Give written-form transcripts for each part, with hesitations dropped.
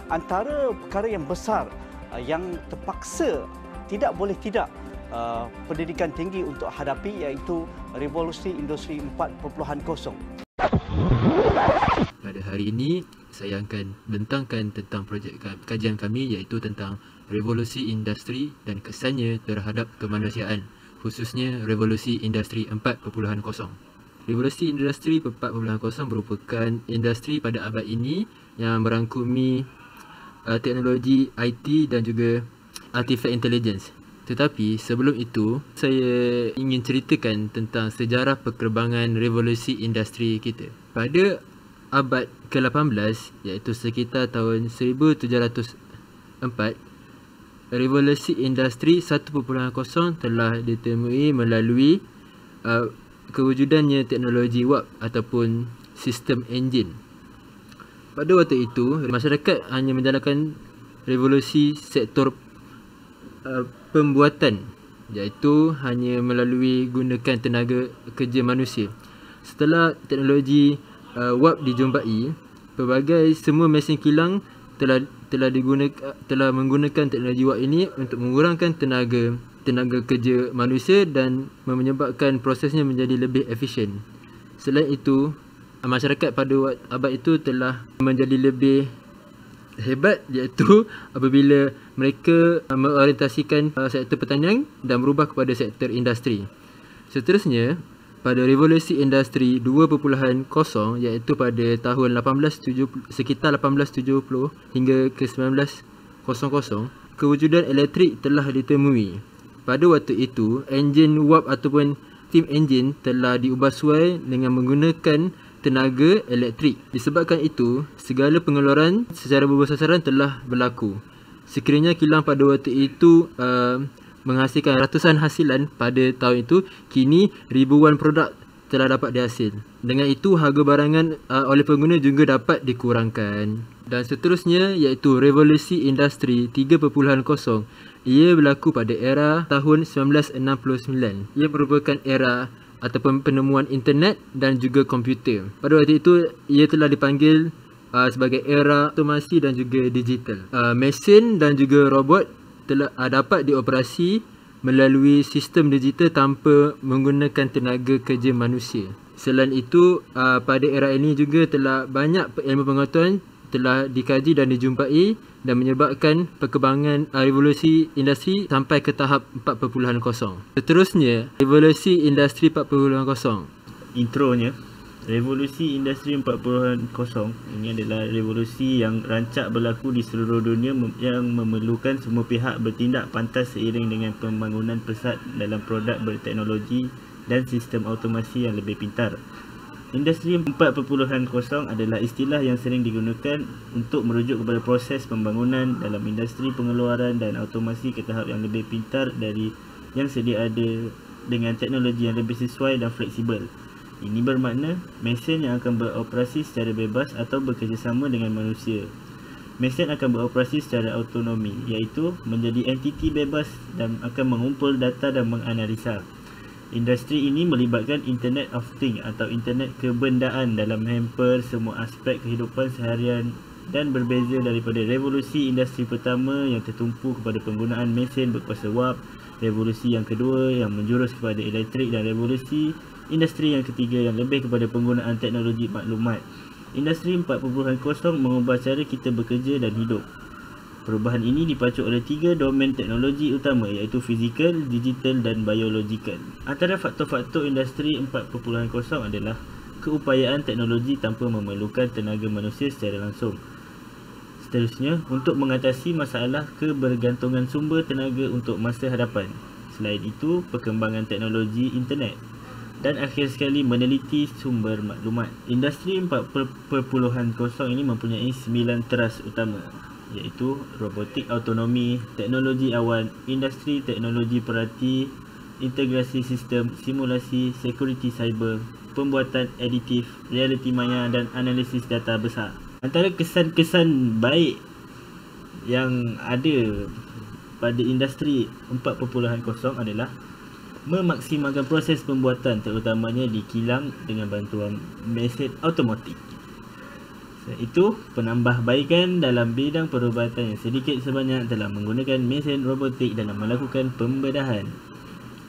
antara perkara yang besar yang terpaksa tidak boleh tidak pendidikan tinggi untuk hadapi, iaitu revolusi industri 4.0. Pada hari ini saya akan bentangkan tentang projek kajian kami, iaitu tentang revolusi industri dan kesannya terhadap kemanusiaan, khususnya revolusi industri 4.0. Revolusi industri 4.0 merupakan industri pada abad ini yang merangkumi teknologi IT dan juga artificial intelligence. Tetapi sebelum itu, saya ingin ceritakan tentang sejarah perkembangan revolusi industri kita. Pada abad ke-18, iaitu sekitar tahun 1704, revolusi industri 1.0 telah ditemui melalui kewujudannya teknologi warp ataupun sistem enjin. Pada waktu itu, masyarakat hanya menjalankan revolusi sektor pembuatan, iaitu hanya melalui gunakan tenaga kerja manusia. Setelah teknologi warp dijumpai, pelbagai semua mesin kilang telah menggunakan teknologi warp ini untuk mengurangkan tenaga kerja manusia dan menyebabkan prosesnya menjadi lebih efisien. Selain itu, masyarakat pada abad itu telah menjadi lebih hebat, iaitu apabila mereka mengorientasikan sektor pertanian dan berubah kepada sektor industri. Seterusnya, pada revolusi industri 2.0, iaitu pada tahun sekitar 1870 hingga ke 1900, kewujudan elektrik telah ditemui. Pada waktu itu, enjin warp ataupun steam engine telah diubah suai dengan menggunakan tenaga elektrik. Disebabkan itu, segala pengeluaran secara bersasaran telah berlaku. Sekiranya kilang pada waktu itu menghasilkan ratusan hasilan pada tahun itu, kini ribuan produk telah dapat dihasil. Dengan itu, harga barangan oleh pengguna juga dapat dikurangkan. Dan seterusnya, iaitu revolusi industri 3.0. Ia berlaku pada era tahun 1969. Ia merupakan era ataupun penemuan internet dan juga komputer. Pada waktu itu, ia telah dipanggil sebagai era otomasi dan juga digital. Mesin dan juga robot telah dapat dioperasi melalui sistem digital tanpa menggunakan tenaga kerja manusia. Selain itu, pada era ini juga telah banyak ilmu pengetahuan telah dikaji dan dijumpai dan menyebabkan perkembangan revolusi industri sampai ke tahap 4.0. Seterusnya, revolusi industri 4.0. Intronya, revolusi industri 4.0 ini adalah revolusi yang rancak berlaku di seluruh dunia yang memerlukan semua pihak bertindak pantas seiring dengan pembangunan pesat dalam produk berteknologi dan sistem automasi yang lebih pintar. Industri 4.0 adalah istilah yang sering digunakan untuk merujuk kepada proses pembangunan dalam industri pengeluaran dan automasi ke tahap yang lebih pintar dari yang sedia ada dengan teknologi yang lebih sesuai dan fleksibel. Ini bermakna mesin yang akan beroperasi secara bebas atau bekerjasama dengan manusia. Mesin akan beroperasi secara autonomi, iaitu menjadi entiti bebas dan akan mengumpul data dan menganalisa. Industri ini melibatkan Internet of Things atau Internet kebendaan dalam hampir semua aspek kehidupan seharian dan berbeza daripada revolusi industri pertama yang tertumpu kepada penggunaan mesin berkuasa warp, revolusi yang kedua yang menjurus kepada elektrik dan revolusi industri yang ketiga yang lebih kepada penggunaan teknologi maklumat. Industri 4.0 mengubah cara kita bekerja dan hidup. Perubahan ini dipacu oleh 3 domen teknologi utama, iaitu fizikal, digital dan biologikal. Antara faktor-faktor industri 4.0 adalah keupayaan teknologi tanpa memerlukan tenaga manusia secara langsung. Seterusnya, untuk mengatasi masalah kebergantungan sumber tenaga untuk masa hadapan. Selain itu, perkembangan teknologi internet. Dan akhir sekali, meneliti sumber maklumat. Industri 4.0 ini mempunyai 9 teras utama, iaitu robotik autonomi, teknologi awan, industri teknologi perhati, integrasi sistem, simulasi, security cyber, pembuatan aditif, realiti maya dan analisis data besar. Antara kesan-kesan baik yang ada pada industri 4.0 adalah memaksimalkan proses pembuatan, terutamanya di kilang dengan bantuan mesin automatik. Selain itu, penambahbaikan dalam bidang perubatan yang sedikit sebanyak telah menggunakan mesin robotik dalam melakukan pembedahan.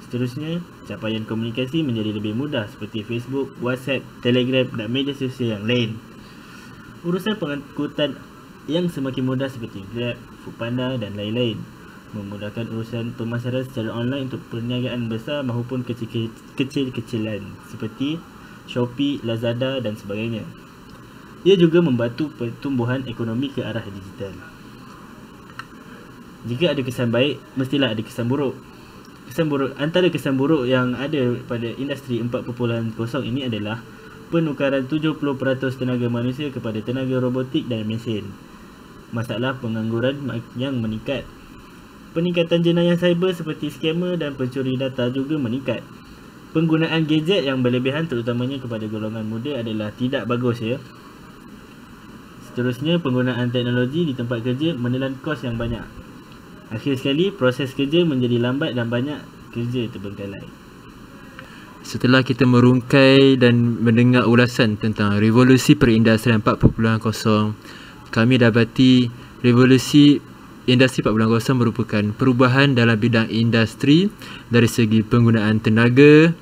Seterusnya, capaian komunikasi menjadi lebih mudah seperti Facebook, WhatsApp, Telegram dan media sosial yang lain. Urusan pengangkutan yang semakin mudah seperti Grab, Foodpanda dan lain-lain, memudahkan urusan pemasaran secara online untuk perniagaan besar maupun kecil-kecilan seperti Shopee, Lazada dan sebagainya. Ia juga membantu pertumbuhan ekonomi ke arah digital. Jika ada kesan baik, mestilah ada kesan buruk. Antara kesan buruk yang ada pada industri 4.0 ini adalah penukaran 70% tenaga manusia kepada tenaga robotik dan mesin. Masalah pengangguran yang meningkat. Peningkatan jenayah cyber seperti skamer dan pencuri data juga meningkat. Penggunaan gadget yang berlebihan terutamanya kepada golongan muda adalah tidak bagus ya. Seterusnya, penggunaan teknologi di tempat kerja menelan kos yang banyak. Akhir sekali, proses kerja menjadi lambat dan banyak kerja terbengkalai. Setelah kita merungkai dan mendengar ulasan tentang revolusi perindustrian 4.0, kami dapati revolusi industri 4.0 merupakan perubahan dalam bidang industri dari segi penggunaan tenaga,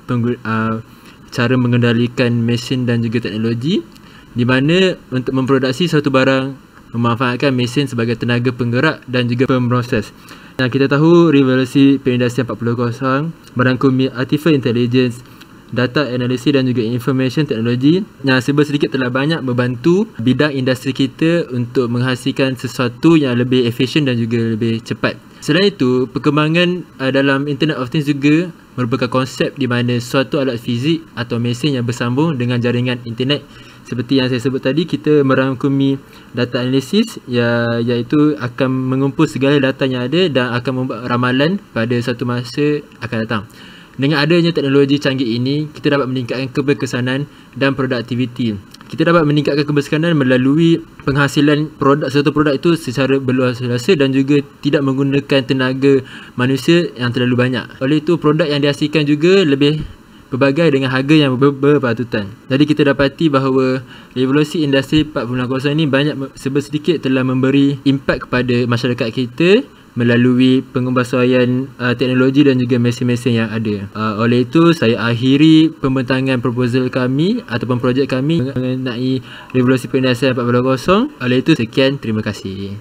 cara mengendalikan mesin dan juga teknologi, di mana untuk memproduksi satu barang memanfaatkan mesin sebagai tenaga penggerak dan juga pemproses. Nah, kita tahu revolusi perindustrian 4.0 merangkumi artificial intelligence, data analisis dan juga information technology yang sedikit telah banyak membantu bidang industri kita untuk menghasilkan sesuatu yang lebih efisien dan juga lebih cepat. Selain itu, perkembangan dalam Internet of Things juga merupakan konsep di mana suatu alat fizik atau mesin yang bersambung dengan jaringan internet. Seperti yang saya sebut tadi, kita merangkumi data analisis iaitu akan mengumpul segala data yang ada dan akan membuat ramalan pada satu masa akan datang. Dengan adanya teknologi canggih ini, kita dapat meningkatkan keberkesanan dan produktiviti. Kita dapat meningkatkan keberkesanan melalui penghasilan satu produk itu secara berluas-luasa dan juga tidak menggunakan tenaga manusia yang terlalu banyak. Oleh itu, produk yang dihasilkan juga lebih berbagai dengan harga yang berpatutan. Jadi kita dapati bahawa revolusi industri 4.0 ini banyak sedikit telah memberi impak kepada masyarakat kita melalui pengembasuaian teknologi dan juga mesin-mesin yang ada. Oleh itu, saya akhiri pembentangan proposal kami ataupun projek kami mengenai revolusi perindustrian 4.0. Oleh itu, sekian, terima kasih.